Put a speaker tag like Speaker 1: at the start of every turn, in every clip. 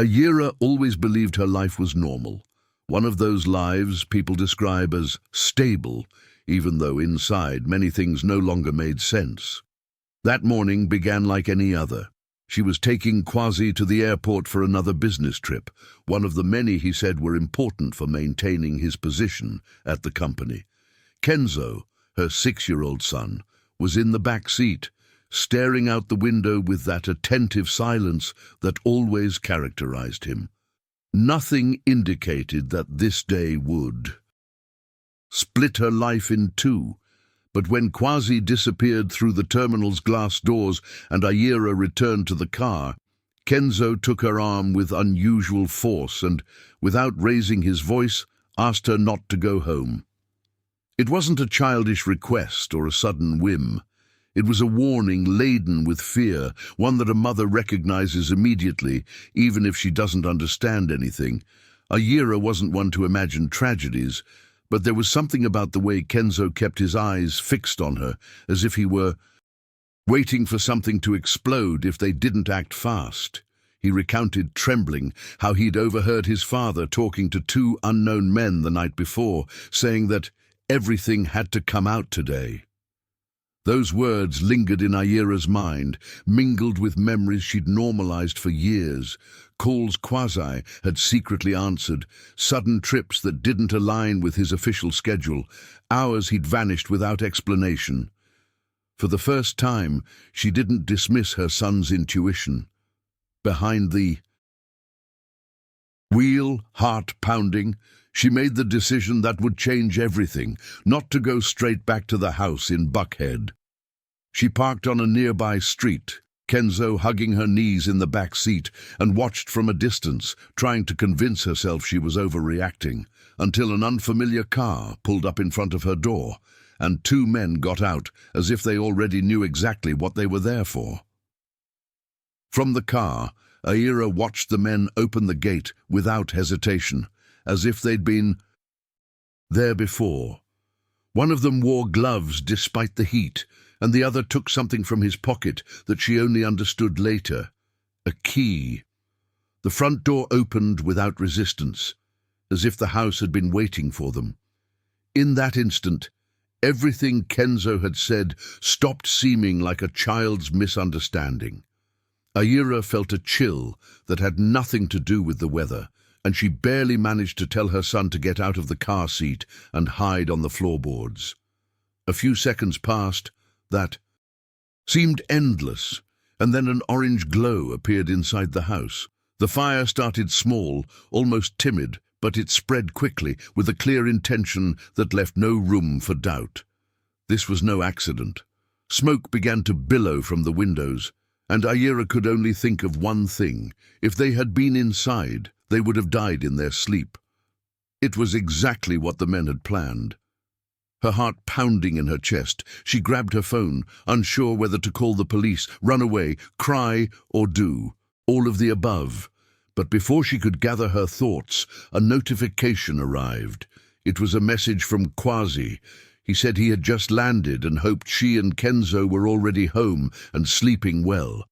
Speaker 1: Ayira always believed her life was normal, one of those lives people describe as stable, even though inside many things no longer made sense. That morning began like any other. She was taking Kwasi to the airport for another business trip, one of the many he said were important for maintaining his position at the company. Kenzo, her 6-year-old son, was in the back seat, staring out the window with that attentive silence that always characterized him. Nothing indicated that this day would split her life in two, but when Kwasi disappeared through the terminal's glass doors and Ayira returned to the car, Kenzo took her arm with unusual force and, without raising his voice, asked her not to go home. It wasn't a childish request or a sudden whim. It was a warning laden with fear, one that a mother recognizes immediately, even if she doesn't understand anything. Ayira wasn't one to imagine tragedies, but there was something about the way Kenzo kept his eyes fixed on her, as if he were waiting for something to explode if they didn't act fast. He recounted, trembling, how he'd overheard his father talking to 2 unknown men the night before, saying that everything had to come out today. Those words lingered in Ayira's mind, mingled with memories she'd normalized for years. Calls Kwasi had secretly answered, sudden trips that didn't align with his official schedule, hours he'd vanished without explanation. For the first time, she didn't dismiss her son's intuition. Behind the wheel, heart pounding, she made the decision that would change everything, not to go straight back to the house in Buckhead. She parked on a nearby street, Kenzo hugging her knees in the back seat, and watched from a distance, trying to convince herself she was overreacting, until an unfamiliar car pulled up in front of her door, and 2 men got out as if they already knew exactly what they were there for. From the car, Ayira watched the men open the gate without hesitation, as if they'd been there before. One of them wore gloves despite the heat, and the other took something from his pocket that she only understood later, a key. The front door opened without resistance, as if the house had been waiting for them. In that instant, everything Kenzo had said stopped seeming like a child's misunderstanding. Ayira felt a chill that had nothing to do with the weather, and she barely managed to tell her son to get out of the car seat and hide on the floorboards. A few seconds passed that seemed endless, and then an orange glow appeared inside the house. The fire started small, almost timid, but it spread quickly with a clear intention that left no room for doubt. This was no accident. Smoke began to billow from the windows, and Ayira could only think of one thing. If they had been inside, they would have died in their sleep. It was exactly what the men had planned. Her heart pounding in her chest, she grabbed her phone, unsure whether to call the police, run away, cry, or do all of the above. But before she could gather her thoughts, a notification arrived. It was a message from Kwasi. He said he had just landed and hoped she and Kenzo were already home and sleeping well.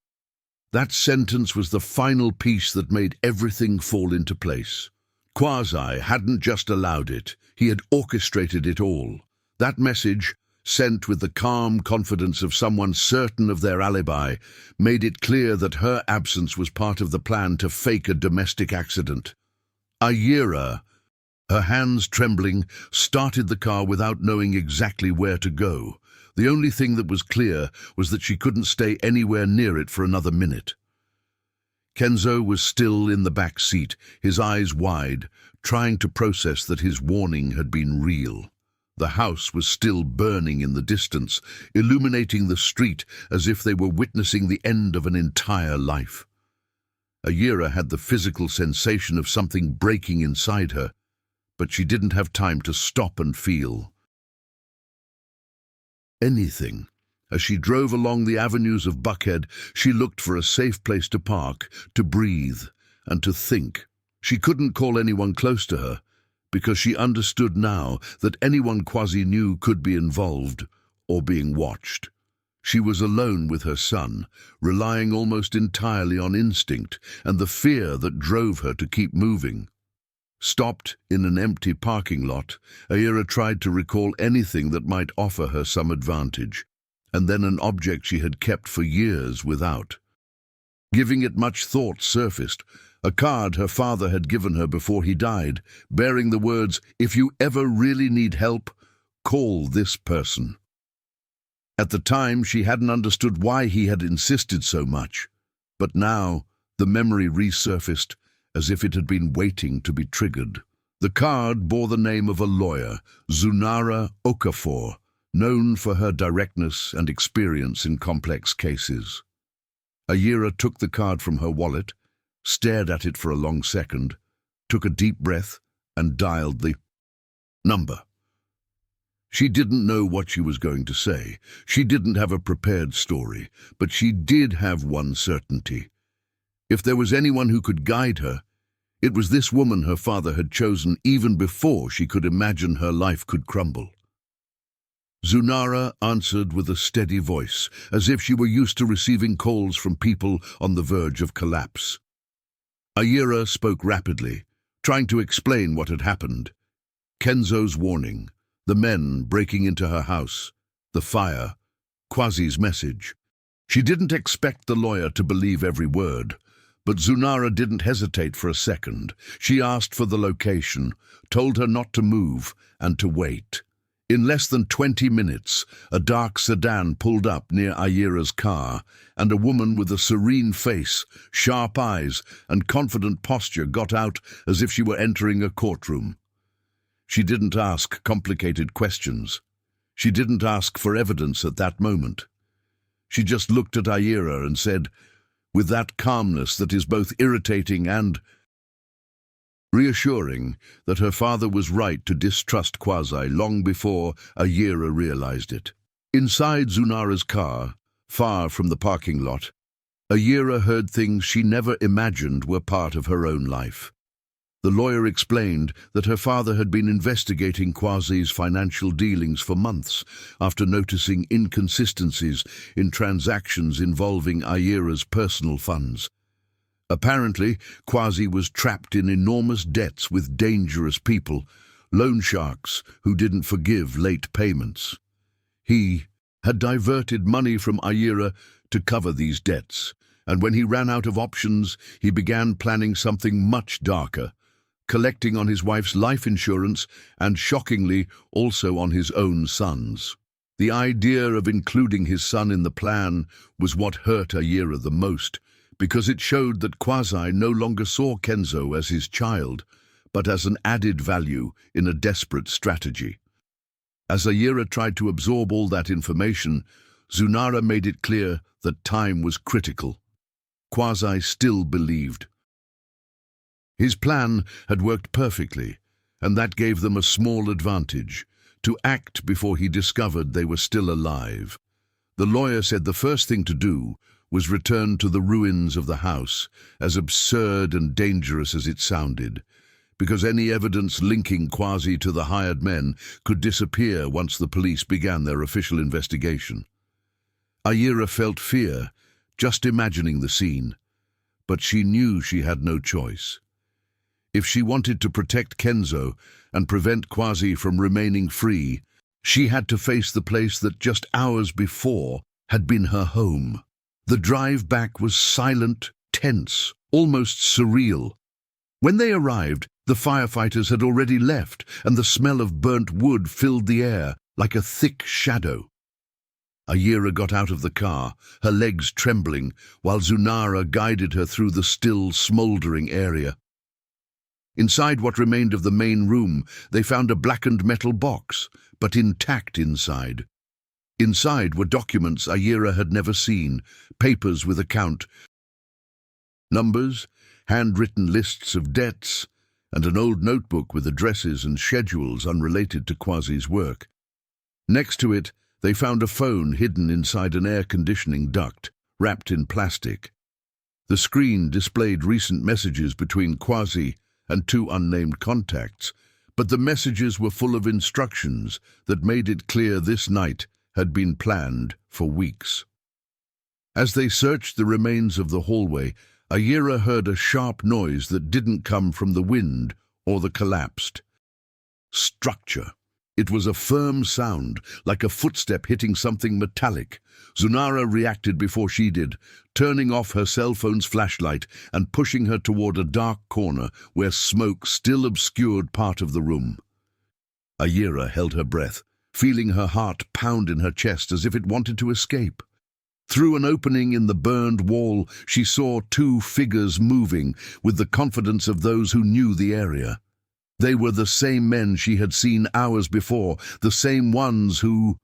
Speaker 1: That sentence was the final piece that made everything fall into place. Kwasi hadn't just allowed it, he had orchestrated it all. That message, sent with the calm confidence of someone certain of their alibi, made it clear that her absence was part of the plan to fake a domestic accident. Ayira, her hands trembling, started the car without knowing exactly where to go. The only thing that was clear was that she couldn't stay anywhere near it for another minute. Kenzo was still in the back seat, his eyes wide, trying to process that his warning had been real. The house was still burning in the distance, illuminating the street as if they were witnessing the end of an entire life. Ayira had the physical sensation of something breaking inside her, but she didn't have time to stop and feel anything. As she drove along the avenues of Buckhead, she looked for a safe place to park, to breathe, and to think. She couldn't call anyone close to her, because she understood now that anyone Kwasi knew could be involved or being watched. She was alone with her son, relying almost entirely on instinct and the fear that drove her to keep moving. Stopped in an empty parking lot, Aira tried to recall anything that might offer her some advantage, and then an object she had kept for years without. Giving it much thought surfaced, a card her father had given her before he died, bearing the words, "If you ever really need help, call this person." At the time, she hadn't understood why he had insisted so much, but now the memory resurfaced as if it had been waiting to be triggered. The card bore the name of a lawyer, Zunara Okafor, known for her directness and experience in complex cases. Aira took the card from her wallet, stared at it for a long second, took a deep breath, and dialed the number. She didn't know what she was going to say. She didn't have a prepared story, but she did have one certainty. If there was anyone who could guide her, it was this woman her father had chosen even before she could imagine her life could crumble. Zunara answered with a steady voice, as if she were used to receiving calls from people on the verge of collapse. Aira spoke rapidly, trying to explain what had happened. Kenzo's warning, the men breaking into her house, the fire, Kwasi's message. She didn't expect the lawyer to believe every word, but Zunara didn't hesitate for a second. She asked for the location, told her not to move, and to wait. In less than 20 minutes, a dark sedan pulled up near Aira's car, and a woman with a serene face, sharp eyes, and confident posture got out as if she were entering a courtroom. She didn't ask complicated questions. She didn't ask for evidence at that moment. She just looked at Aira and said, with that calmness that is both irritating and reassuring, that her father was right to distrust Kwasi long before Aira realized it. Inside Zunara's car, far from the parking lot, Aira heard things she never imagined were part of her own life. The lawyer explained that her father had been investigating Kwasi's financial dealings for months after noticing inconsistencies in transactions involving Aira's personal funds. Apparently, Kwasi was trapped in enormous debts with dangerous people, loan sharks who didn't forgive late payments. He had diverted money from Aira to cover these debts, and when he ran out of options, he began planning something much darker, collecting on his wife's life insurance and, shockingly, also on his own son's. The idea of including his son in the plan was what hurt Aira the most, because it showed that Kwasi no longer saw Kenzo as his child, but as an added value in a desperate strategy. As Aira tried to absorb all that information, Zunara made it clear that time was critical. Kwasi still believed. His plan had worked perfectly, and that gave them a small advantage, to act before he discovered they were still alive. The lawyer said the first thing to do was return to the ruins of the house, as absurd and dangerous as it sounded, because any evidence linking Kwasi to the hired men could disappear once the police began their official investigation. Aira felt fear, just imagining the scene, but she knew she had no choice. If she wanted to protect Kenzo and prevent Kwasi from remaining free, she had to face the place that just hours before had been her home. The drive back was silent, tense, almost surreal. When they arrived, the firefighters had already left, and the smell of burnt wood filled the air like a thick shadow. Aira got out of the car, her legs trembling, while Zunara guided her through the still, smouldering area. Inside what remained of the main room, they found a blackened metal box, but intact inside. Inside were documents Aira had never seen, papers with account numbers, handwritten lists of debts, and an old notebook with addresses and schedules unrelated to Kwasi's work. Next to it, they found a phone hidden inside an air conditioning duct, wrapped in plastic. The screen displayed recent messages between Kwasi and two unnamed contacts, but the messages were full of instructions that made it clear this night had been planned for weeks. As they searched the remains of the hallway, Ayira heard a sharp noise that didn't come from the wind or the collapsed structure. It was a firm sound, like a footstep hitting something metallic. Zunara reacted before she did, turning off her cell phone's flashlight and pushing her toward a dark corner where smoke still obscured part of the room. Ayira held her breath, feeling her heart pound in her chest as if it wanted to escape. Through an opening in the burned wall, she saw two figures moving with the confidence of those who knew the area. They were the same men she had seen hours before, the same ones who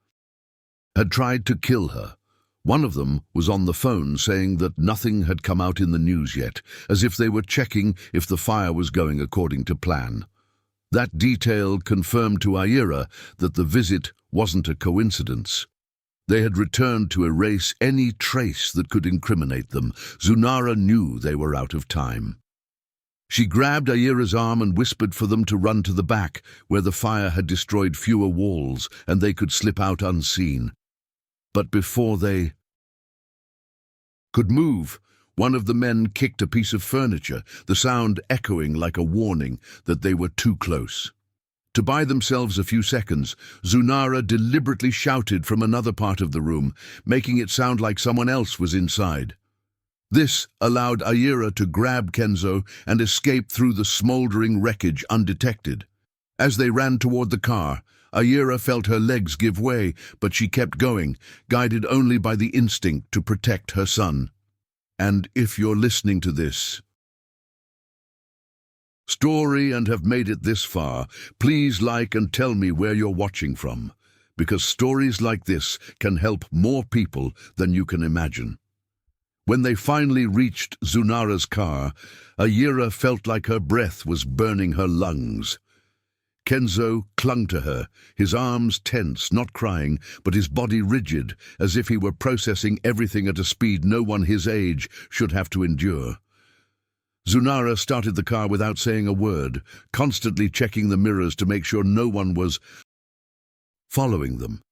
Speaker 1: had tried to kill her. One of them was on the phone saying that nothing had come out in the news yet, as if they were checking if the fire was going according to plan. That detail confirmed to Ayira that the visit wasn't a coincidence. They had returned to erase any trace that could incriminate them. Zunara knew they were out of time. She grabbed Ayira's arm and whispered for them to run to the back, where the fire had destroyed fewer walls and they could slip out unseen. But before they could move, one of the men kicked a piece of furniture, the sound echoing like a warning that they were too close. To buy themselves a few seconds, Zunara deliberately shouted from another part of the room, making it sound like someone else was inside. This allowed Ayira to grab Kenzo and escape through the smoldering wreckage undetected. As they ran toward the car, Ayira felt her legs give way, but she kept going, guided only by the instinct to protect her son. And if you're listening to this story and have made it this far, please like and tell me where you're watching from, because stories like this can help more people than you can imagine. When they finally reached Zunara's car, Ayira felt like her breath was burning her lungs. Kenzo clung to her, his arms tense, not crying, but his body rigid, as if he were processing everything at a speed no one his age should have to endure. Zunara started the car without saying a word, constantly checking the mirrors to make sure no one was following them.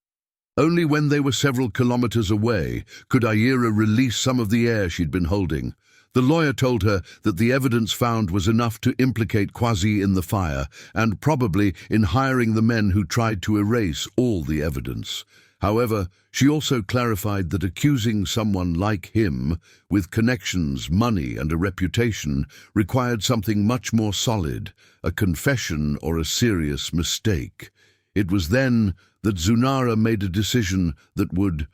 Speaker 1: Only when they were several kilometers away could Ayira release some of the air she'd been holding. The lawyer told her that the evidence found was enough to implicate Kwasi in the fire, and probably in hiring the men who tried to erase all the evidence. However, she also clarified that accusing someone like him, with connections, money, and a reputation, required something much more solid, a confession or a serious mistake. It was then that Zunara made a decision that would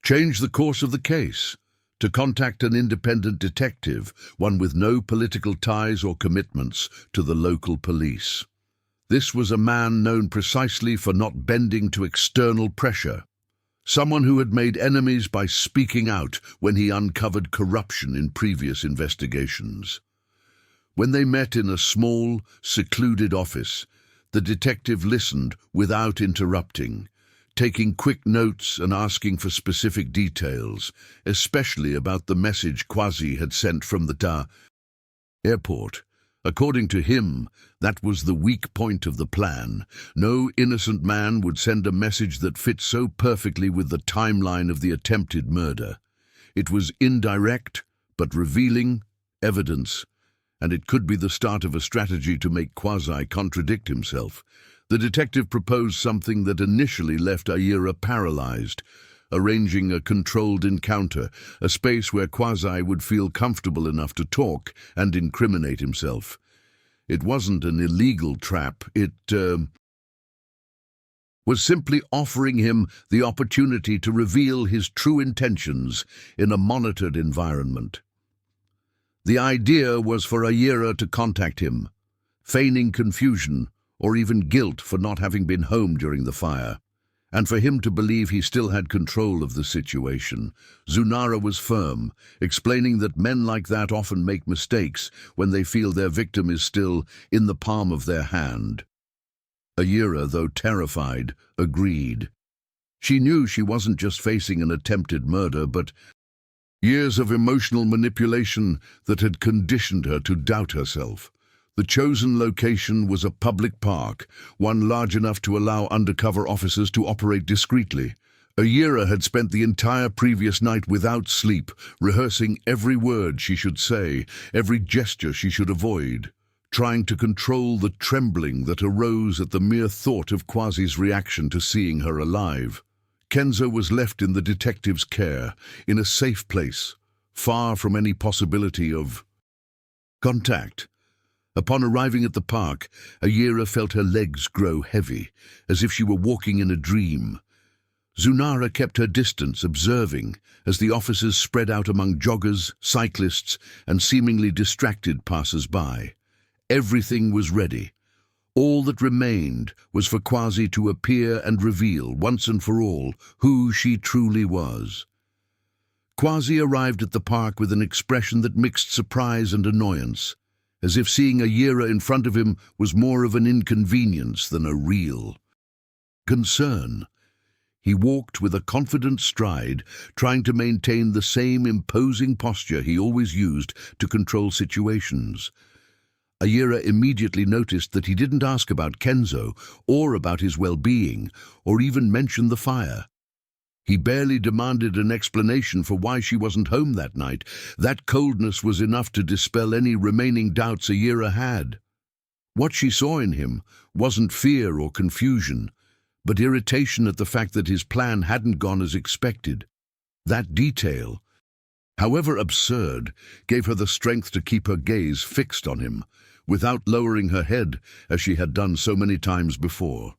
Speaker 1: change the course of the case, to contact an independent detective, one with no political ties or commitments to the local police. This was a man known precisely for not bending to external pressure, someone who had made enemies by speaking out when he uncovered corruption in previous investigations. When they met in a small, secluded office, the detective listened without interrupting, taking quick notes and asking for specific details, especially about the message Kwasi had sent from the airport. According to him, that was the weak point of the plan. No innocent man would send a message that fit so perfectly with the timeline of the attempted murder. It was indirect, but revealing evidence, and it could be the start of a strategy to make Kwasi contradict himself. The detective proposed something that initially left Ayira paralyzed, arranging a controlled encounter, a space where Kwasi would feel comfortable enough to talk and incriminate himself. It wasn't an illegal trap, it was simply offering him the opportunity to reveal his true intentions in a monitored environment. The idea was for Ayira to contact him, feigning confusion or even guilt for not having been home during the fire, and for him to believe he still had control of the situation. Zunara was firm, explaining that men like that often make mistakes when they feel their victim is still in the palm of their hand. Ayira, though terrified, agreed. She knew she wasn't just facing an attempted murder, but years of emotional manipulation that had conditioned her to doubt herself. The chosen location was a public park, one large enough to allow undercover officers to operate discreetly. Ayira had spent the entire previous night without sleep, rehearsing every word she should say, every gesture she should avoid, trying to control the trembling that arose at the mere thought of Kwasi's reaction to seeing her alive. Kenzo was left in the detective's care, in a safe place, far from any possibility of contact. Upon arriving at the park, Ayira felt her legs grow heavy, as if she were walking in a dream. Zunara kept her distance, observing, as the officers spread out among joggers, cyclists, and seemingly distracted passers-by. Everything was ready. All that remained was for Kwasi to appear and reveal, once and for all, who she truly was. Kwasi arrived at the park with an expression that mixed surprise and annoyance, as if seeing Ayira in front of him was more of an inconvenience than a real concern. He walked with a confident stride, trying to maintain the same imposing posture he always used to control situations. Ayira immediately noticed that he didn't ask about Kenzo, or about his well-being, or even mention the fire. He barely demanded an explanation for why she wasn't home that night. That coldness was enough to dispel any remaining doubts Ayira had. What she saw in him wasn't fear or confusion, but irritation at the fact that his plan hadn't gone as expected. That detail, however absurd, gave her the strength to keep her gaze fixed on him, without lowering her head as she had done so many times before.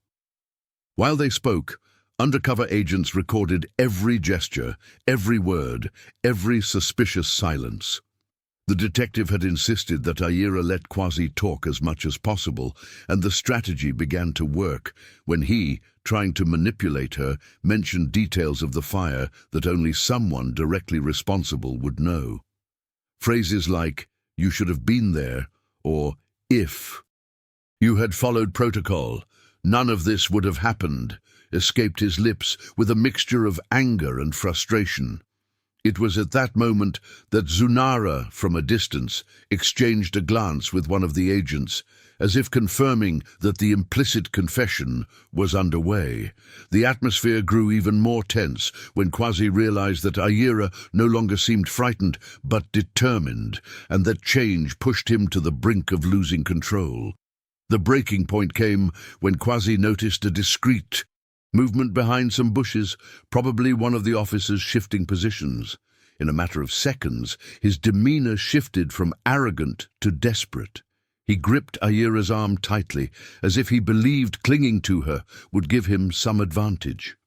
Speaker 1: While they spoke, undercover agents recorded every gesture, every word, every suspicious silence. The detective had insisted that Ayira let Kwasi talk as much as possible, and the strategy began to work when he, trying to manipulate her, mentioned details of the fire that only someone directly responsible would know. Phrases like, "You should have been there," or "if you had followed protocol, none of this would have happened," escaped his lips with a mixture of anger and frustration. It was at that moment that Zunara, from a distance, exchanged a glance with one of the agents, as if confirming that the implicit confession was underway. The atmosphere grew even more tense when Kwasi realized that Ayira no longer seemed frightened, but determined, and that change pushed him to the brink of losing control. The breaking point came when Kwasi noticed a discreet movement behind some bushes, probably one of the officers shifting positions. In a matter of seconds, his demeanor shifted from arrogant to desperate. He gripped Ayira's arm tightly, as if he believed clinging to her would give him some advantage.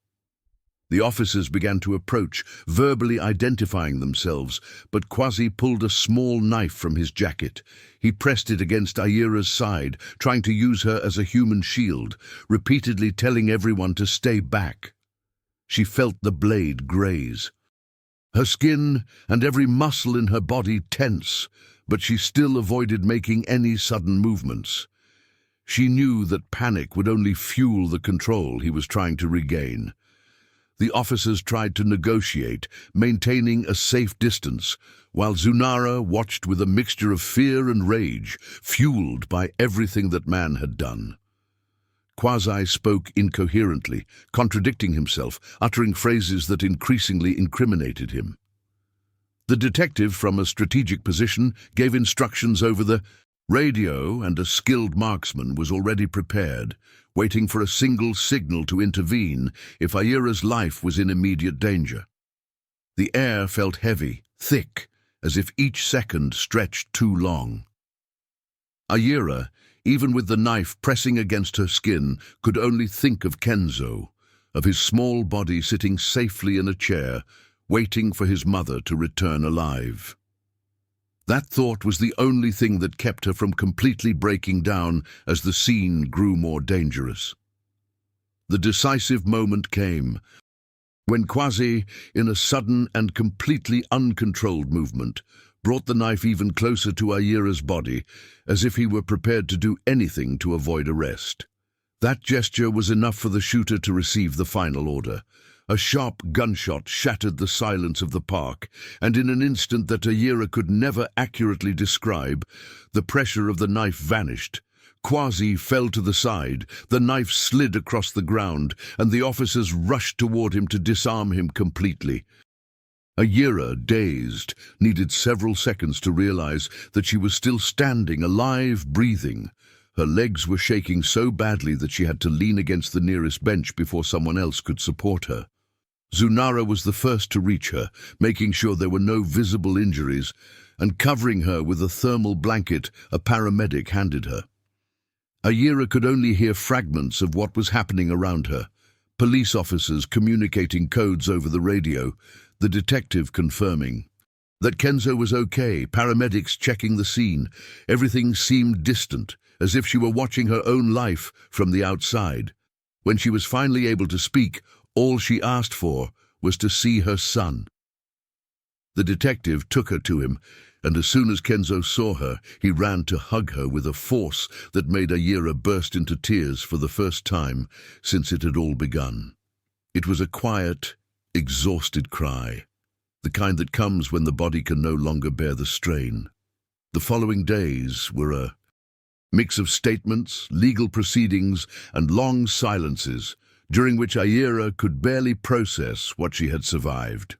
Speaker 1: The officers began to approach, verbally identifying themselves, but Kwasi pulled a small knife from his jacket. He pressed it against Ayira's side, trying to use her as a human shield, repeatedly telling everyone to stay back. She felt the blade graze. Her skin and every muscle in her body tense, but she still avoided making any sudden movements. She knew that panic would only fuel the control he was trying to regain. The officers tried to negotiate, maintaining a safe distance, while Zunara watched with a mixture of fear and rage, fueled by everything that man had done. Kwasi spoke incoherently, contradicting himself, uttering phrases that increasingly incriminated him. The detective, from a strategic position, gave instructions over the radio, and a skilled marksman was already prepared, waiting for a single signal to intervene if Ayira's life was in immediate danger. The air felt heavy, thick, as if each second stretched too long. Ayira, even with the knife pressing against her skin, could only think of Kenzo, of his small body sitting safely in a chair, waiting for his mother to return alive. That thought was the only thing that kept her from completely breaking down as the scene grew more dangerous. The decisive moment came, when Kwasi, in a sudden and completely uncontrolled movement, brought the knife even closer to Ayira's body, as if he were prepared to do anything to avoid arrest. That gesture was enough for the shooter to receive the final order. A sharp gunshot shattered the silence of the park, and in an instant that Ayira could never accurately describe, the pressure of the knife vanished. Quasi fell to the side, the knife slid across the ground, and the officers rushed toward him to disarm him completely. Ayira, dazed, needed several seconds to realize that she was still standing, alive, breathing. Her legs were shaking so badly that she had to lean against the nearest bench before someone else could support her. Zunara was the first to reach her, making sure there were no visible injuries, and covering her with a thermal blanket a paramedic handed her. Ayira could only hear fragments of what was happening around her. Police officers communicating codes over the radio, the detective confirming that Kenzo was okay, paramedics checking the scene. Everything seemed distant, as if she were watching her own life from the outside. When she was finally able to speak, all she asked for was to see her son. The detective took her to him, and as soon as Kenzo saw her, he ran to hug her with a force that made Ayira burst into tears for the first time since it had all begun. It was a quiet, exhausted cry, the kind that comes when the body can no longer bear the strain. The following days were a mix of statements, legal proceedings, and long silences, during which Ayira could barely process what she had survived.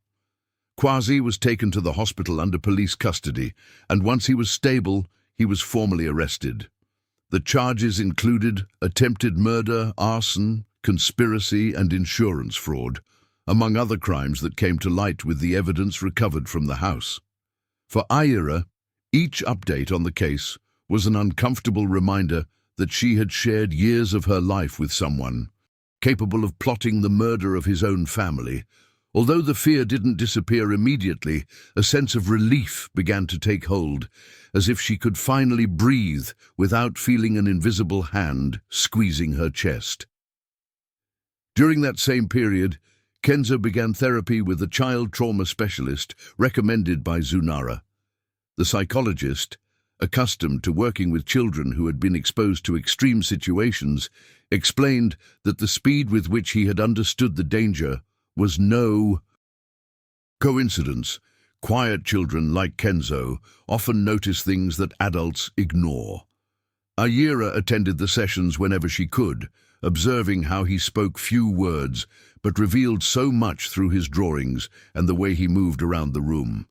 Speaker 1: Quasi was taken to the hospital under police custody, and once he was stable, he was formally arrested. The charges included attempted murder, arson, conspiracy, and insurance fraud, among other crimes that came to light with the evidence recovered from the house. For Ayira, each update on the case was an uncomfortable reminder that she had shared years of her life with someone capable of plotting the murder of his own family. Although the fear didn't disappear immediately, a sense of relief began to take hold, as if she could finally breathe without feeling an invisible hand squeezing her chest. During that same period, Kenzo began therapy with a child trauma specialist recommended by Zunara. The psychologist, accustomed to working with children who had been exposed to extreme situations, explained that the speed with which he had understood the danger was no coincidence. Quiet children like Kenzo often notice things that adults ignore. Ayira attended the sessions whenever she could, observing how he spoke few words, but revealed so much through his drawings and the way he moved around the room.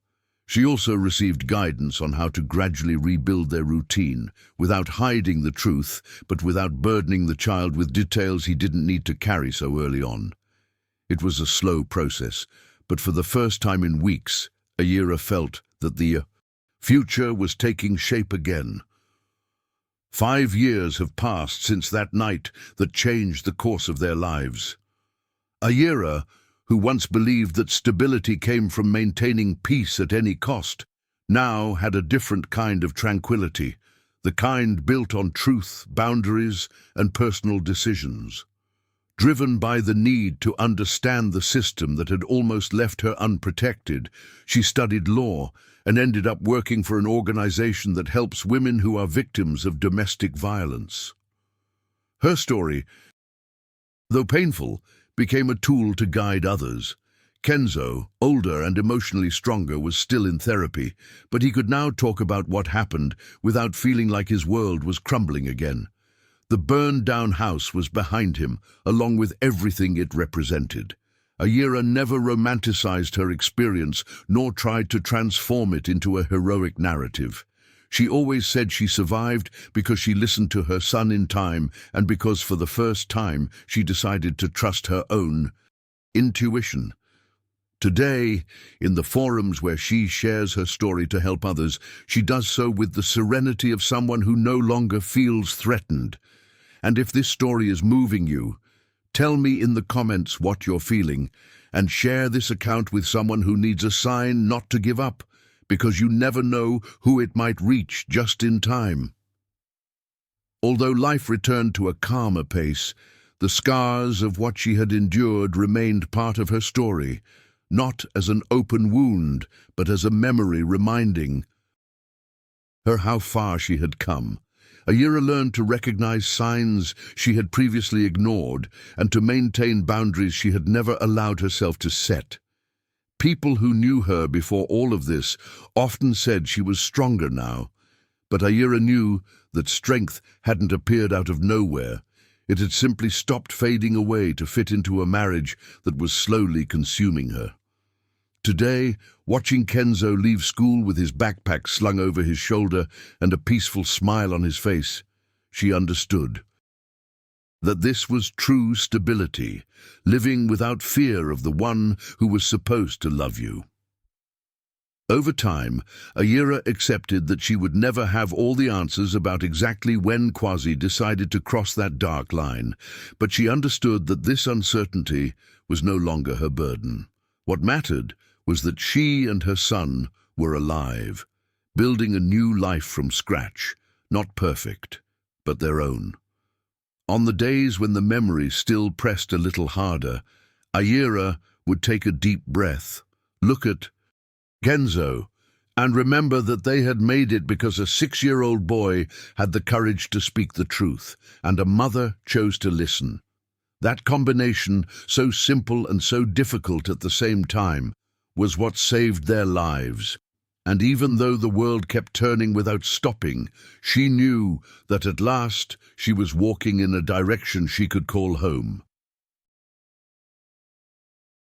Speaker 1: She also received guidance on how to gradually rebuild their routine, without hiding the truth, but without burdening the child with details he didn't need to carry so early on. It was a slow process, but for the first time in weeks, Ayira felt that the future was taking shape again. 5 years have passed since that night that changed the course of their lives. Ayira, who once believed that stability came from maintaining peace at any cost, now had a different kind of tranquility, the kind built on truth, boundaries, and personal decisions. Driven by the need to understand the system that had almost left her unprotected, she studied law and ended up working for an organization that helps women who are victims of domestic violence. Her story, though painful, became a tool to guide others. Kenzo, older and emotionally stronger, was still in therapy, but he could now talk about what happened without feeling like his world was crumbling again. The burned-down house was behind him, along with everything it represented. Ayira never romanticized her experience, nor tried to transform it into a heroic narrative. She always said she survived because she listened to her son in time, and because for the first time she decided to trust her own intuition. Today, in the forums where she shares her story to help others, she does so with the serenity of someone who no longer feels threatened. And if this story is moving you, tell me in the comments what you're feeling, and share this account with someone who needs a sign not to give up, because you never know who it might reach just in time. Although life returned to a calmer pace, the scars of what she had endured remained part of her story, not as an open wound, but as a memory reminding her how far she had come. Ayira learned to recognize signs she had previously ignored and to maintain boundaries she had never allowed herself to set. People who knew her before all of this often said she was stronger now, But Aira knew that strength hadn't appeared out of nowhere. It had simply stopped fading away to fit into a marriage that was slowly consuming her. Today, watching Kenzo leave school with his backpack slung over his shoulder and a peaceful smile on his face, she understood that this was true stability, living without fear of the one who was supposed to love you. Over time, Aira accepted that she would never have all the answers about exactly when Kwasi decided to cross that dark line, but she understood that this uncertainty was no longer her burden. What mattered was that she and her son were alive, building a new life from scratch, not perfect, but their own. On the days when the memory still pressed a little harder, Aira would take a deep breath, look at Kenzo, and remember that they had made it because a 6-year-old boy had the courage to speak the truth, and a mother chose to listen. That combination, so simple and so difficult at the same time, was what saved their lives. And even though the world kept turning without stopping, she knew that at last she was walking in a direction she could call home.